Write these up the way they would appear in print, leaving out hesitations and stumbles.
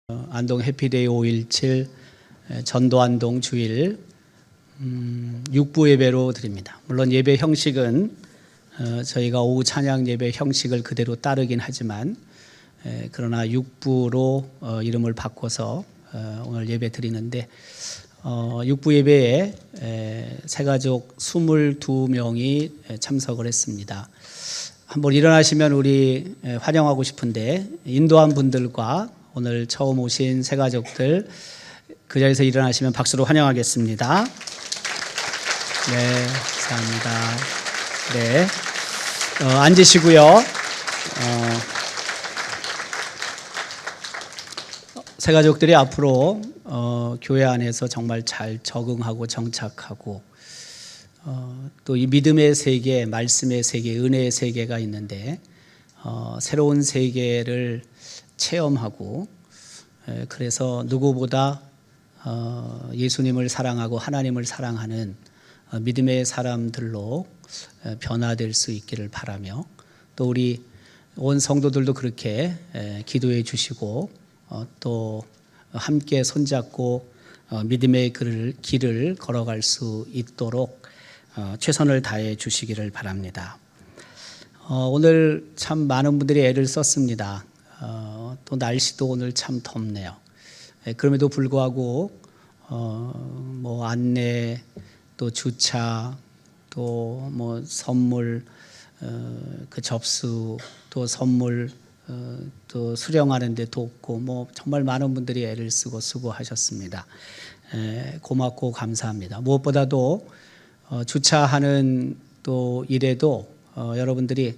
안동 해피데이 5.17 전도안동 주일 6부 예배로 드립니다. 물론 예배 형식은 저희가 오후 찬양 예배 형식을 그대로 따르긴 하지만 그러나 6부로 이름을 바꿔서 오늘 예배 드리는데 6부 예배에 새가족 22명이 참석을 했습니다. 한번 일어나시면 우리 환영하고 싶은데 인도한 분들과 오늘 처음 오신 새가족들 그 자리에서 일어나시면 박수로 환영하겠습니다. 네, 감사합니다. 네, 앉으시고요. 새가족들이 앞으로 교회 안에서 정말 잘 적응하고 정착하고 또 이 믿음의 세계, 말씀의 세계, 은혜의 세계가 있는데 새로운 세계를 체험하고 그래서 누구보다 예수님을 사랑하고 하나님을 사랑하는 믿음의 사람들로 변화될 수 있기를 바라며 또 우리 온 성도들도 그렇게 기도해 주시고 또 함께 손잡고 믿음의 길을 걸어갈 수 있도록 최선을 다해 주시기를 바랍니다. 오늘 참 많은 분들이 애를 썼습니다. 또 날씨도 오늘 참 덥네요. 그럼에도 불구하고 뭐 안내 또 주차 또 뭐 선물 그 접수 또 선물 또 수령하는 데 돕고 뭐 정말 많은 분들이 애를 쓰고 수고하셨습니다. 고맙고 감사합니다. 무엇보다도 주차하는 또 일에도 여러분들이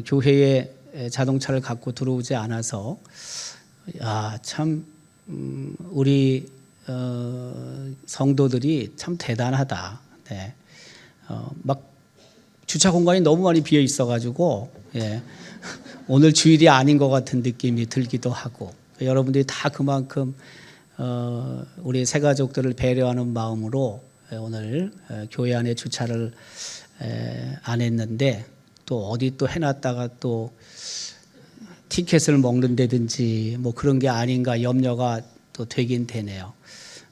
교회에 자동차를 갖고 들어오지 않아서 참 우리 성도들이 참 대단하다. 네. 막 주차 공간이 너무 많이 비어 있어가지고 오늘 주일이 아닌 것 같은 느낌이 들기도 하고 여러분들이 다 그만큼 우리 새가족들을 배려하는 마음으로 오늘 교회 안에 주차를 안 했는데 또 어디 또 해놨다가 또 티켓을 먹는다든지 뭐 그런 게 아닌가 염려가 또 되긴 되네요.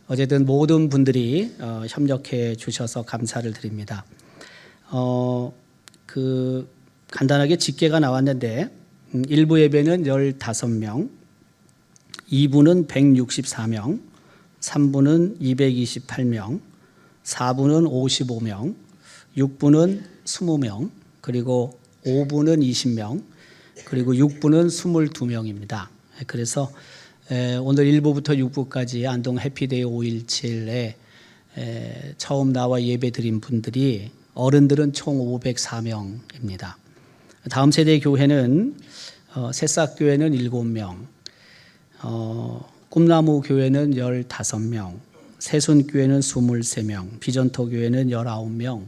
어쨌든 모든 분들이 협력해 주셔서 감사를 드립니다. 간단하게 집계가 나왔는데 1부 예배는 15명, 2부는 164명, 3부는 228명, 4부는 55명, 6부는 20명, 그리고 5부는 20명, 그리고 6부는 22명입니다. 그래서 오늘 1부부터 6부까지 안동 해피데이 5.17에 처음 나와 예배 드린 분들이 어른들은 총 504명입니다. 다음 세대 교회는 새싹교회는 7명, 꿈나무 교회는 15명, 새순교회는 23명, 비전토교회는 19명,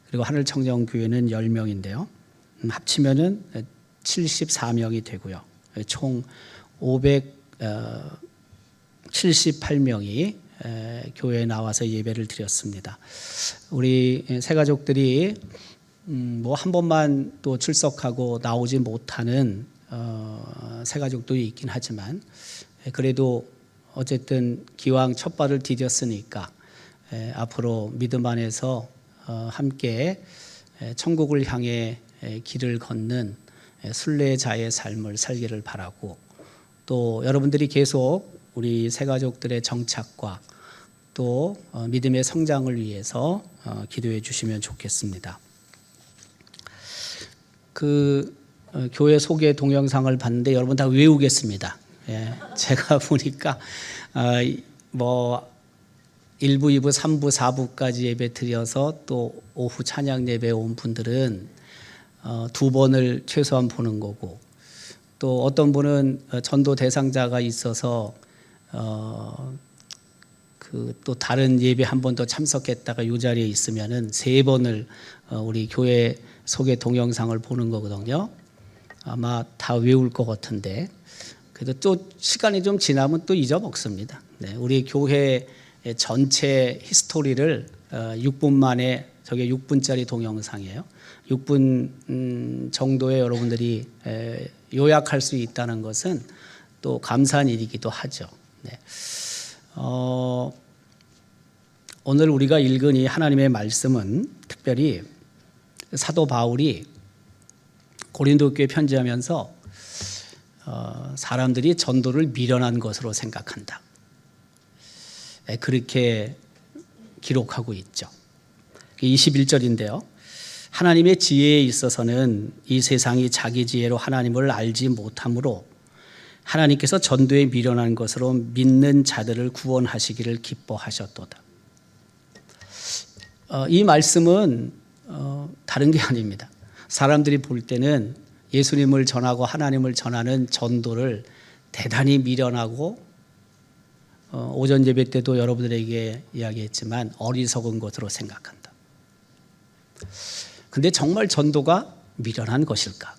그리고 하늘청정교회는 10명인데요. 합치면은 74명이 되고요. 총 578명이 교회에 나와서 예배를 드렸습니다. 우리 새가족들이 뭐 한 번만 또 출석하고 나오지 못하는 새가족들이 있긴 하지만 그래도 어쨌든 기왕 첫 발을 디뎠으니까 앞으로 믿음 안에서 함께 천국을 향해 길을 걷는 순례자의 삶을 살기를 바라고 또 여러분들이 계속 우리 새가족들의 정착과 또 믿음의 성장을 위해서 기도해 주시면 좋겠습니다. 교회 소개 동영상을 봤는데 여러분 다 외우겠습니다. 제가 보니까 뭐 1부, 2부, 3부, 4부까지 예배 드려서 또 오후 찬양 예배 온 분들은 2번을 최소한 보는 거고 또 어떤 분은 전도 대상자가 있어서 또 다른 예배 한 번 더 참석했다가 이 자리에 있으면은 3번을 우리 교회 소개 동영상을 보는 거거든요. 아마 다 외울 것 같은데 그래도 또 시간이 좀 지나면 또 잊어먹습니다. 네, 우리 교회 전체 히스토리를 6분 만에 저게 6분짜리 동영상이에요. 6분 정도에 여러분들이 요약할 수 있다는 것은 또 감사한 일이기도 하죠. 네. 오늘 우리가 읽은 이 하나님의 말씀은 특별히 사도 바울이 고린도 교회에 편지하면서 사람들이 전도를 미련한 것으로 생각한다. 그렇게 기록하고 있죠. 21절인데요. 하나님의 지혜에 있어서는 이 세상이 자기 지혜로 하나님을 알지 못하므로 하나님께서 전도에 미련한 것으로 믿는 자들을 구원하시기를 기뻐하셨도다. 이 말씀은 다른 게 아닙니다. 사람들이 볼 때는 예수님을 전하고 하나님을 전하는 전도를 대단히 미련하고 오전 예배 때도 여러분들에게 이야기했지만 어리석은 것으로 생각한다. 근데 정말 전도가 미련한 것일까?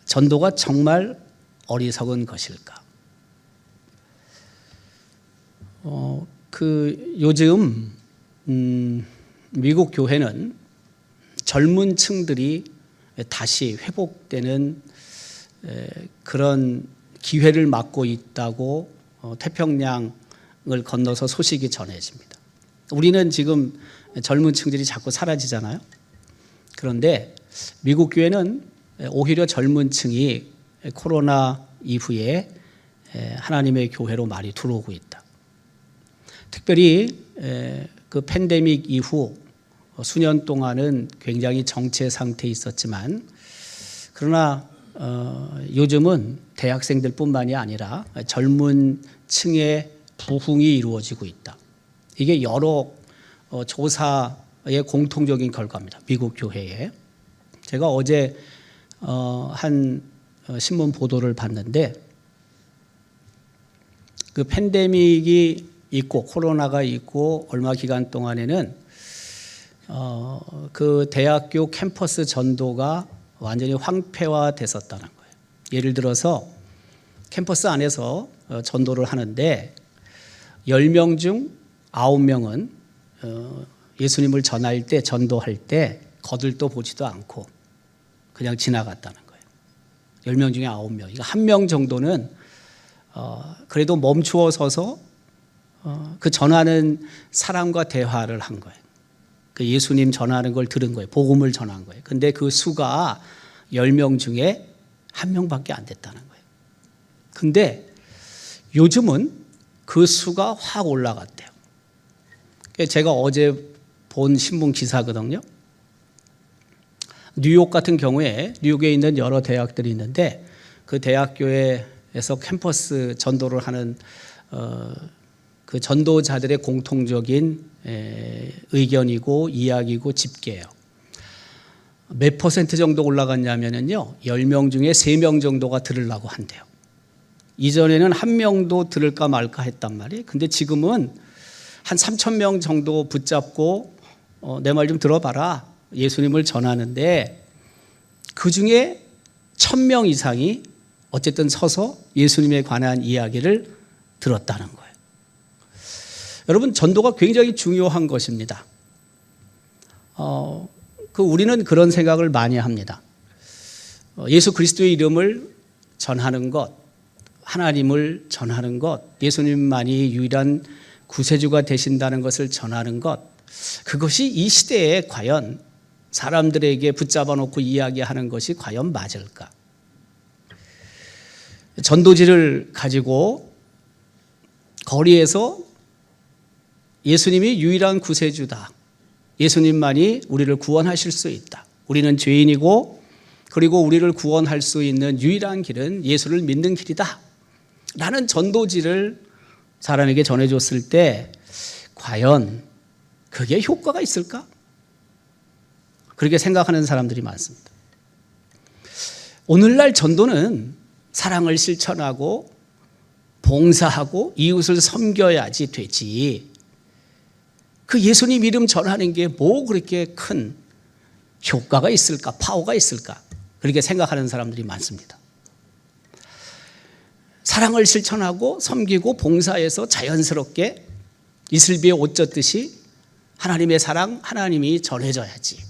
전도가 정말 어리석은 것일까? 요즘 미국 교회는 젊은 층들이 다시 회복되는 그런 기회를 맞고 있다고 태평양을 건너서 소식이 전해집니다. 우리는 지금 젊은 층들이 자꾸 사라지잖아요. 그런데 미국 교회는 오히려 젊은 층이 코로나 이후에 하나님의 교회로 많이 들어오고 있다. 특별히 그 팬데믹 이후 수년 동안은 굉장히 정체 상태에 있었지만 그러나 요즘은 대학생들뿐만이 아니라 젊은 층의 부흥이 이루어지고 있다. 이게 여러 조사의 공통적인 결과입니다. 미국 교회에. 제가 어제 한 신문 보도를 봤는데 그 팬데믹이 있고 코로나가 있고 얼마 기간 동안에는 그 대학교 캠퍼스 전도가 완전히 황폐화됐었다는 거예요. 예를 들어서 캠퍼스 안에서 전도를 하는데 10명 중 9명은 예수님을 전할 때 전도할 때 거들떠 보지도 않고 그냥 지나갔다는 거예요. 10명 중에 9명. 이거 1명 정도는 그래도 멈추어 서서 그 전하는 사람과 대화를 한 거예요. 그 예수님 전하는 걸 들은 거예요. 복음을 전한 거예요. 근데 그 수가 10명 중에 1명밖에 안 됐다는 거예요. 근데 요즘은 그 수가 확 올라갔대요. 제가 어제 본 신문 기사거든요. 뉴욕 같은 경우에 뉴욕에 있는 여러 대학들이 있는데 그 대학교에서 캠퍼스 전도를 하는 그 전도자들의 공통적인 의견이고 이야기고 집계예요. 몇 퍼센트 정도 올라갔냐면요. 10명 중에 3명 정도가 들으려고 한대요. 이전에는 1명도 들을까 말까 했단 말이에요. 근데 지금은 한 3,000명 정도 붙잡고 내 말 좀 들어봐라. 예수님을 전하는데 그중에 1,000명 이상이 어쨌든 서서 예수님에 관한 이야기를 들었다는 거예요. 여러분, 전도가 굉장히 중요한 것입니다. 우리는 그런 생각을 많이 합니다. 예수 그리스도의 이름을 전하는 것, 하나님을 전하는 것, 예수님만이 유일한 구세주가 되신다는 것을 전하는 것, 그것이 이 시대에 과연 사람들에게 붙잡아 놓고 이야기하는 것이 과연 맞을까? 전도지를 가지고 거리에서 예수님이 유일한 구세주다. 예수님만이 우리를 구원하실 수 있다. 우리는 죄인이고 그리고 우리를 구원할 수 있는 유일한 길은 예수를 믿는 길이다. 라는 전도지를 사람에게 전해줬을 때 과연 그게 효과가 있을까? 그렇게 생각하는 사람들이 많습니다. 오늘날 전도는 사랑을 실천하고 봉사하고 이웃을 섬겨야지 되지. 그 예수님 이름 전하는 게 뭐 그렇게 큰 효과가 있을까? 파워가 있을까? 그렇게 생각하는 사람들이 많습니다. 사랑을 실천하고 섬기고 봉사해서 자연스럽게 이슬비에 옷 젖듯이 하나님의 사랑, 하나님이 전해져야지.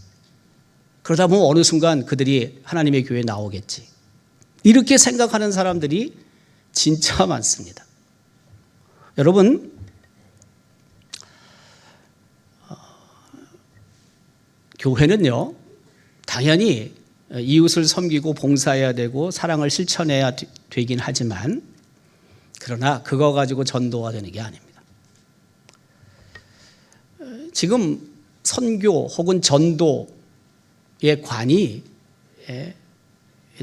그러다 보면 어느 순간 그들이 하나님의 교회에 나오겠지. 이렇게 생각하는 사람들이 진짜 많습니다. 여러분, 교회는요, 당연히 이웃을 섬기고 봉사해야 되고 사랑을 실천해야 되긴 하지만, 그러나 그거 가지고 전도가 되는 게 아닙니다. 지금 선교 혹은 전도의 관이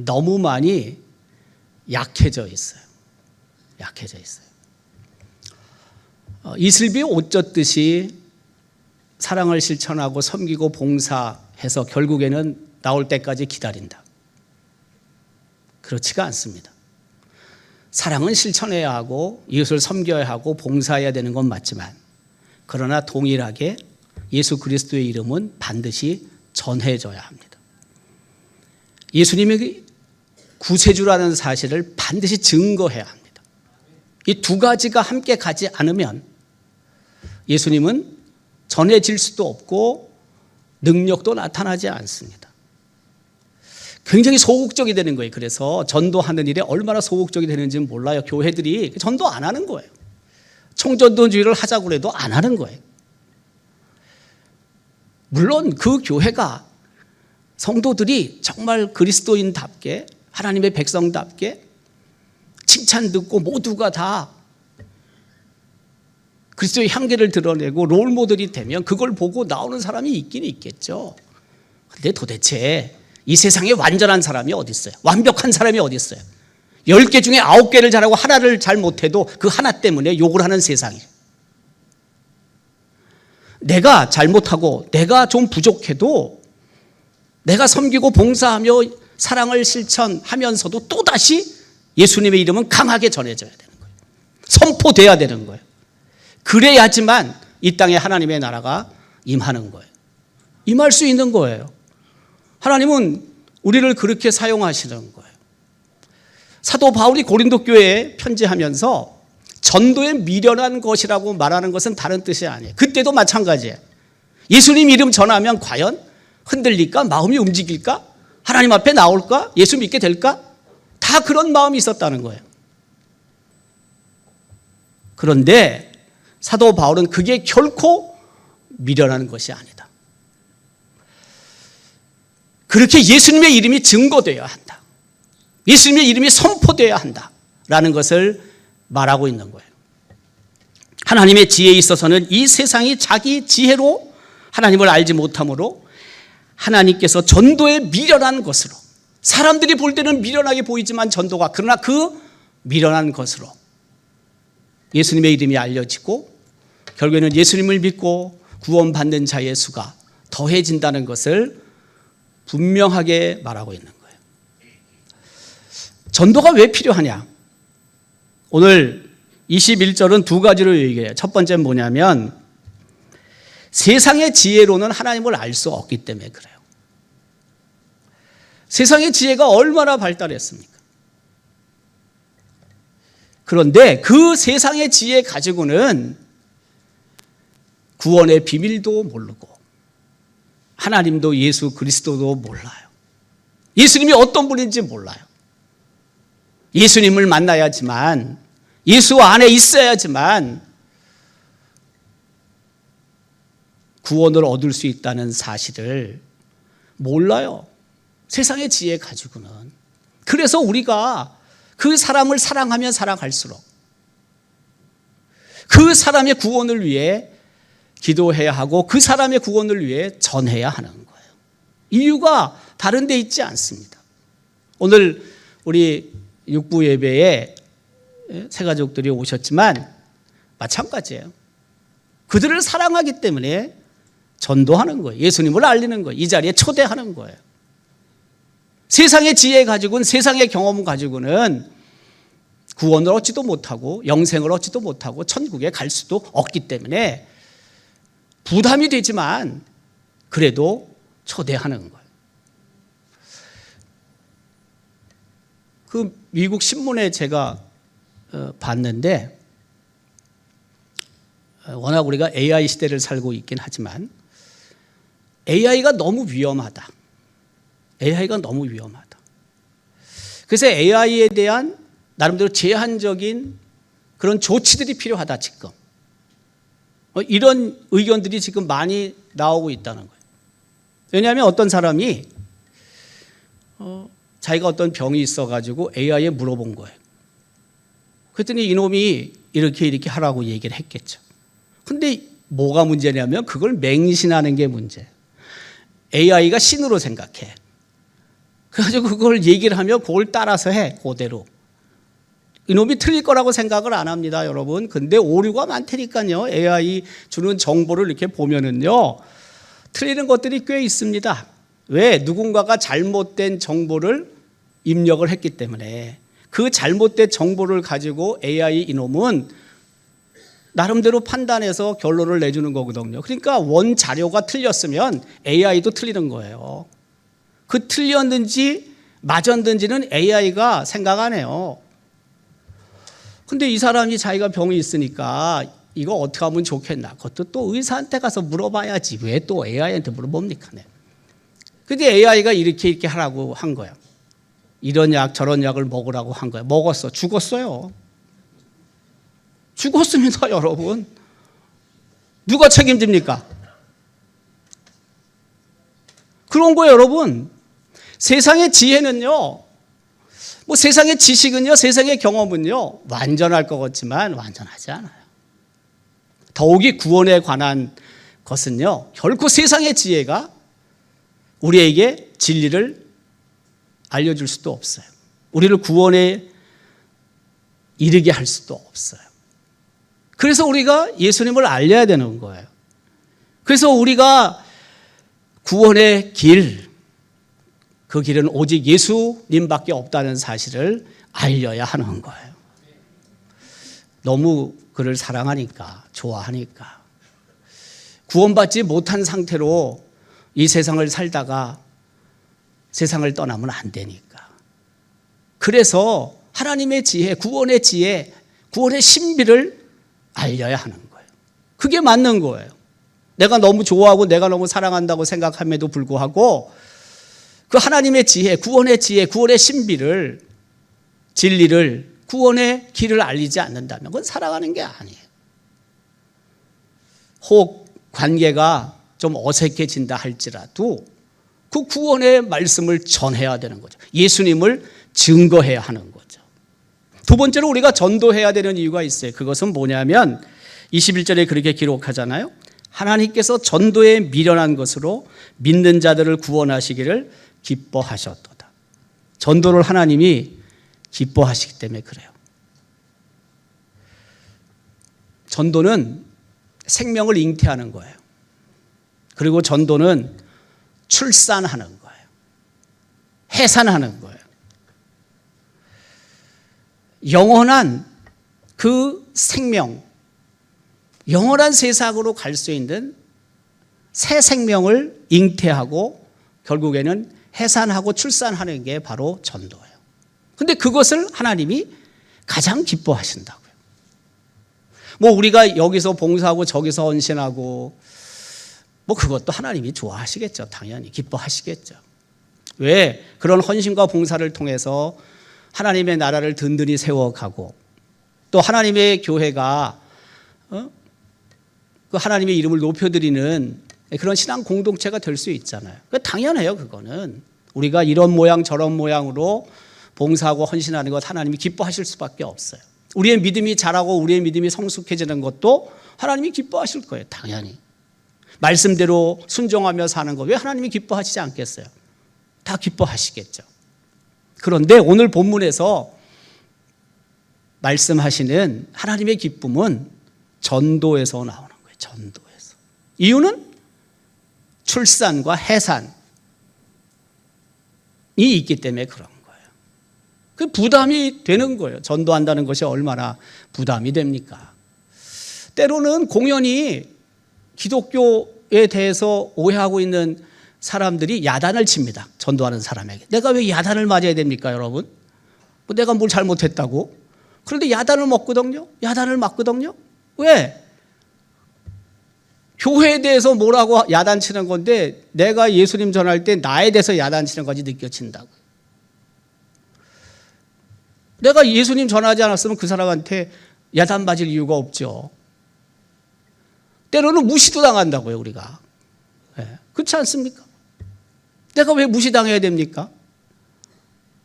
너무 많이 약해져 있어요. 약해져 있어요. 이슬비 옷 젖듯이 사랑을 실천하고 섬기고 봉사해서 결국에는 나올 때까지 기다린다. 그렇지가 않습니다. 사랑은 실천해야 하고 이웃을 섬겨야 하고 봉사해야 되는 건 맞지만, 그러나 동일하게 예수 그리스도의 이름은 반드시 전해져야 합니다. 예수님이 구세주라는 사실을 반드시 증거해야 합니다. 이 두 가지가 함께 가지 않으면 예수님은 전해질 수도 없고 능력도 나타나지 않습니다. 굉장히 소극적이 되는 거예요. 그래서 전도하는 일에 얼마나 소극적이 되는지는 몰라요. 교회들이 전도 안 하는 거예요. 총전도주의를 하자고 해도 안 하는 거예요. 물론 그 교회가 성도들이 정말 그리스도인답게 하나님의 백성답게 칭찬 듣고 모두가 다 그리스도의 향기를 드러내고 롤모델이 되면 그걸 보고 나오는 사람이 있긴 있겠죠. 그런데 도대체 이 세상에 완전한 사람이 어디 있어요? 완벽한 사람이 어디 있어요? 10개 중에 9개를 잘하고 하나를 잘 못해도 그 하나 때문에 욕을 하는 세상이에요. 내가 잘못하고 내가 좀 부족해도 내가 섬기고 봉사하며 사랑을 실천하면서도 또다시 예수님의 이름은 강하게 전해져야 되는 거예요. 선포돼야 되는 거예요. 그래야지만 이 땅에 하나님의 나라가 임하는 거예요. 임할 수 있는 거예요. 하나님은 우리를 그렇게 사용하시는 거예요. 사도 바울이 고린도 교회에 편지하면서 전도에 미련한 것이라고 말하는 것은 다른 뜻이 아니에요. 그때도 마찬가지예요. 예수님 이름 전하면 과연 흔들릴까? 마음이 움직일까? 하나님 앞에 나올까? 예수 믿게 될까? 다 그런 마음이 있었다는 거예요. 그런데 사도 바울은 그게 결코 미련한 것이 아니다. 그렇게 예수님의 이름이 증거되어야 한다. 예수님의 이름이 선포되어야 한다라는 것을 말하고 있는 거예요. 하나님의 지혜에 있어서는 이 세상이 자기 지혜로 하나님을 알지 못하므로 하나님께서 전도에 미련한 것으로, 사람들이 볼 때는 미련하게 보이지만 전도가, 그러나 그 미련한 것으로 예수님의 이름이 알려지고 결국에는 예수님을 믿고 구원받는 자의 수가 더해진다는 것을 분명하게 말하고 있는 거예요. 전도가 왜 필요하냐? 오늘 21절은 두 가지로 얘기해요. 첫 번째는 뭐냐면 세상의 지혜로는 하나님을 알 수 없기 때문에 그래요. 세상의 지혜가 얼마나 발달했습니까? 그런데 그 세상의 지혜 가지고는 구원의 비밀도 모르고 하나님도 예수 그리스도도 몰라요. 예수님이 어떤 분인지 몰라요. 예수님을 만나야지만, 예수 안에 있어야지만 구원을 얻을 수 있다는 사실을 몰라요. 세상의 지혜 가지고는. 그래서 우리가 그 사람을 사랑하면 사랑할수록 그 사람의 구원을 위해 기도해야 하고 그 사람의 구원을 위해 전해야 하는 거예요. 이유가 다른 데 있지 않습니다. 오늘 우리 육부 예배에 새 가족들이 오셨지만 마찬가지예요. 그들을 사랑하기 때문에 전도하는 거예요. 예수님을 알리는 거예요. 이 자리에 초대하는 거예요. 세상의 지혜 가지고는, 세상의 경험 가지고는 구원을 얻지도 못하고 영생을 얻지도 못하고 천국에 갈 수도 없기 때문에 부담이 되지만 그래도 초대하는 거예요. 그 미국 신문에 제가 봤는데, 워낙 우리가 AI 시대를 살고 있긴 하지만 AI가 너무 위험하다. AI가 너무 위험하다. 그래서 AI에 대한 나름대로 제한적인 그런 조치들이 필요하다 지금. 이런 의견들이 지금 많이 나오고 있다는 거예요. 왜냐하면 어떤 사람이 자기가 어떤 병이 있어가지고 AI에 물어본 거예요. 그랬더니 이놈이 이렇게 하라고 얘기를 했겠죠. 근데 뭐가 문제냐면 그걸 맹신하는 게 문제예요. AI가 신으로 생각해. 그래가지고 그걸 얘기를 하면 그걸 따라서 해, 그대로. 이놈이 틀릴 거라고 생각을 안 합니다, 여러분. 근데 오류가 많다니까요. AI 주는 정보를 이렇게 보면은요, 틀리는 것들이 꽤 있습니다. 왜? 누군가가 잘못된 정보를 입력을 했기 때문에 그 잘못된 정보를 가지고 AI 이놈은 나름대로 판단해서 결론을 내주는 거거든요. 그러니까 원 자료가 틀렸으면 AI도 틀리는 거예요. 그 틀렸는지 맞았는지는 AI가 생각 안 해요. 근데 이 사람이 자기가 병이 있으니까 이거 어떻게 하면 좋겠나? 그것도 또 의사한테 가서 물어봐야지. 왜 또 AI한테 물어봅니까? 네. 근데 AI가 이렇게 하라고 한 거야. 이런 약 저런 약을 먹으라고 한 거야. 먹었어. 죽었어요. 죽었습니다, 여러분. 누가 책임집니까? 그런 거예요, 여러분. 세상의 지혜는요, 뭐 세상의 지식은요, 세상의 경험은요, 완전할 것 같지만 완전하지 않아요. 더욱이 구원에 관한 것은요, 결코 세상의 지혜가 우리에게 진리를 알려줄 수도 없어요. 우리를 구원에 이르게 할 수도 없어요. 그래서 우리가 예수님을 알려야 되는 거예요. 그래서 우리가 구원의 길, 그 길은 오직 예수님밖에 없다는 사실을 알려야 하는 거예요. 너무 그를 사랑하니까, 좋아하니까. 구원받지 못한 상태로 이 세상을 살다가 세상을 떠나면 안 되니까. 그래서 하나님의 지혜, 구원의 지혜, 구원의 신비를 알려야 하는 거예요. 그게 맞는 거예요. 내가 너무 좋아하고 내가 너무 사랑한다고 생각함에도 불구하고 그 하나님의 지혜, 구원의 신비를, 진리를, 구원의 길을 알리지 않는다면 그건 살아가는 게 아니에요. 혹 관계가 좀 어색해진다 할지라도 그 구원의 말씀을 전해야 되는 거죠. 예수님을 증거해야 하는 거죠. 두 번째로 우리가 전도해야 되는 이유가 있어요. 그것은 뭐냐면 21절에 그렇게 기록하잖아요. 하나님께서 전도에 미련한 것으로 믿는 자들을 구원하시기를 기뻐하셨도다. 전도를 하나님이 기뻐하시기 때문에 그래요. 전도는 생명을 잉태하는 거예요. 그리고 전도는 출산하는 거예요. 해산하는 거예요. 영원한 그 생명, 영원한 세상으로 갈 수 있는 새 생명을 잉태하고 결국에는 해산하고 출산하는 게 바로 전도예요. 근데 그것을 하나님이 가장 기뻐하신다고요. 뭐 우리가 여기서 봉사하고 저기서 헌신하고 뭐 그것도 하나님이 좋아하시겠죠. 당연히 기뻐하시겠죠. 왜? 그런 헌신과 봉사를 통해서 하나님의 나라를 든든히 세워가고 또 하나님의 교회가 그 하나님의 이름을 높여드리는 그런 신앙 공동체가 될 수 있잖아요. 당연해요. 그거는 우리가 이런 모양 저런 모양으로 봉사하고 헌신하는 것 하나님이 기뻐하실 수밖에 없어요. 우리의 믿음이 자라고 우리의 믿음이 성숙해지는 것도 하나님이 기뻐하실 거예요. 당연히. 말씀대로 순종하며 사는 것 왜 하나님이 기뻐하시지 않겠어요? 다 기뻐하시겠죠. 그런데 오늘 본문에서 말씀하시는 하나님의 기쁨은 전도에서 나오는 거예요. 전도에서. 이유는 출산과 해산이 있기 때문에 그런 거예요. 그 부담이 되는 거예요. 전도한다는 것이 얼마나 부담이 됩니까? 때로는 공연히 기독교에 대해서 오해하고 있는 사람들이 야단을 칩니다. 전도하는 사람에게. 내가 왜 야단을 맞아야 됩니까, 여러분? 뭐 내가 뭘 잘못했다고? 그런데 야단을 먹거든요. 야단을 맞거든요. 왜? 교회에 대해서 뭐라고 야단치는 건데 내가 예수님 전할 때 나에 대해서 야단치는 것이 느껴진다고. 내가 예수님 전하지 않았으면 그 사람한테 야단 맞을 이유가 없죠. 때로는 무시도 당한다고요, 우리가. 그렇지 않습니까? 내가 왜 무시당해야 됩니까?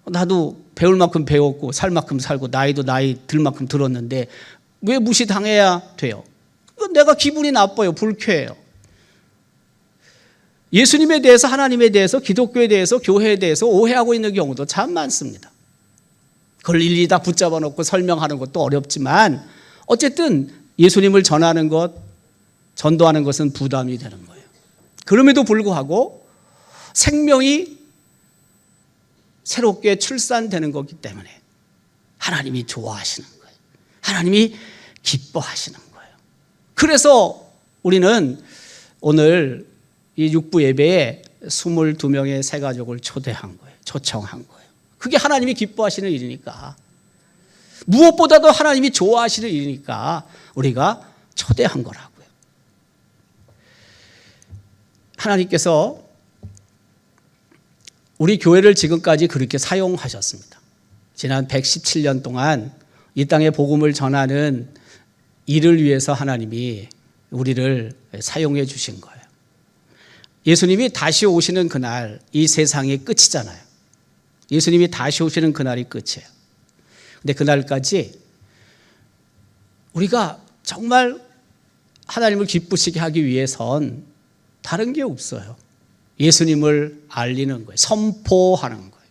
나도 배울 만큼 배웠고 살 만큼 살고 나이도 나이 들 만큼 들었는데 왜 무시당해야 돼요? 내가 기분이 나빠요. 불쾌해요. 예수님에 대해서, 하나님에 대해서, 기독교에 대해서, 교회에 대해서 오해하고 있는 경우도 참 많습니다. 그걸 일일이 다 붙잡아 놓고 설명하는 것도 어렵지만 어쨌든 예수님을 전하는 것, 전도하는 것은 부담이 되는 거예요. 그럼에도 불구하고 생명이 새롭게 출산되는 거기 때문에 하나님이 좋아하시는 거예요. 하나님이 기뻐하시는 거예요. 그래서 우리는 오늘 이 육부 예배에 22명의 새 가족을 초대한 거예요. 초청한 거예요. 그게 하나님이 기뻐하시는 일이니까, 무엇보다도 하나님이 좋아하시는 일이니까 우리가 초대한 거라고요. 하나님께서 우리 교회를 지금까지 그렇게 사용하셨습니다. 지난 117년 동안 이 땅에 복음을 전하는 일을 위해서 하나님이 우리를 사용해 주신 거예요. 예수님이 다시 오시는 그날, 이 세상의 끝이잖아요. 예수님이 다시 오시는 그날이 끝이에요. 근데 그날까지 우리가 정말 하나님을 기쁘시게 하기 위해선 다른 게 없어요. 예수님을 알리는 거예요. 선포하는 거예요.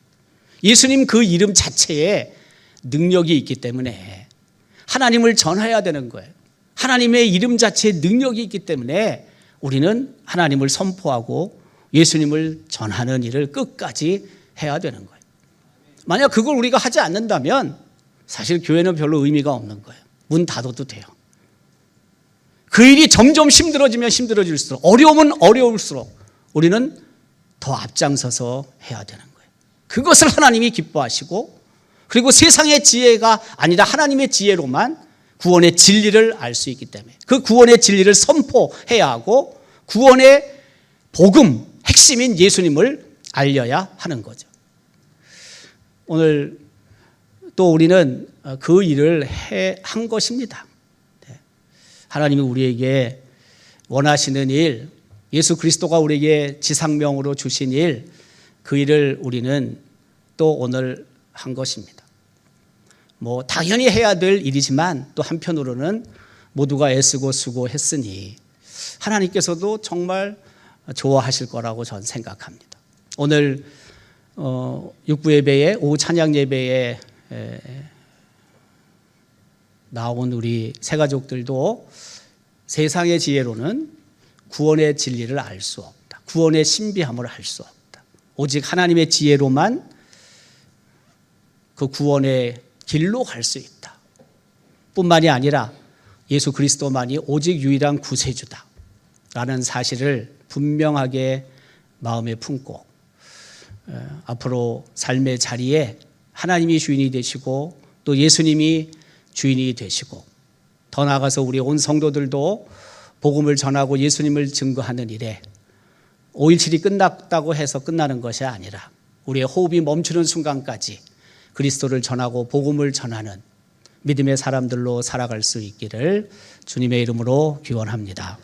예수님 그 이름 자체에 능력이 있기 때문에 하나님을 전해야 되는 거예요. 하나님의 이름 자체에 능력이 있기 때문에 우리는 하나님을 선포하고 예수님을 전하는 일을 끝까지 해야 되는 거예요. 만약 그걸 우리가 하지 않는다면 사실 교회는 별로 의미가 없는 거예요. 문 닫아도 돼요. 그 일이 점점 힘들어지면 힘들어질수록, 어려우면 어려울수록 우리는 더 앞장서서 해야 되는 거예요. 그것을 하나님이 기뻐하시고, 그리고 세상의 지혜가 아니라 하나님의 지혜로만 구원의 진리를 알 수 있기 때문에 그 구원의 진리를 선포해야 하고, 구원의 복음, 핵심인 예수님을 알려야 하는 거죠. 오늘 또 우리는 그 일을 한 것입니다. 하나님이 우리에게 원하시는 일, 예수 그리스도가 우리에게 지상명으로 주신 일, 그 일을 우리는 또 오늘 한 것입니다. 당연히 해야 될 일이지만 또 한편으로는 모두가 애쓰고 수고했으니 하나님께서도 정말 좋아하실 거라고 저는 생각합니다. 오늘 육부 예배에, 오후 찬양 예배에 나온 우리 새가족들도 세상의 지혜로는 구원의 진리를 알 수 없다. 구원의 신비함을 알 수 없다. 오직 하나님의 지혜로만 그 구원의 길로 갈 수 있다. 뿐만이 아니라 예수 그리스도만이 오직 유일한 구세주다 라는 사실을 분명하게 마음에 품고 앞으로 삶의 자리에 하나님이 주인이 되시고 또 예수님이 주인이 되시고, 더 나아가서 우리 온 성도들도 복음을 전하고 예수님을 증거하는 일에 5.17이 끝났다고 해서 끝나는 것이 아니라 우리의 호흡이 멈추는 순간까지 그리스도를 전하고 복음을 전하는 믿음의 사람들로 살아갈 수 있기를 주님의 이름으로 기원합니다.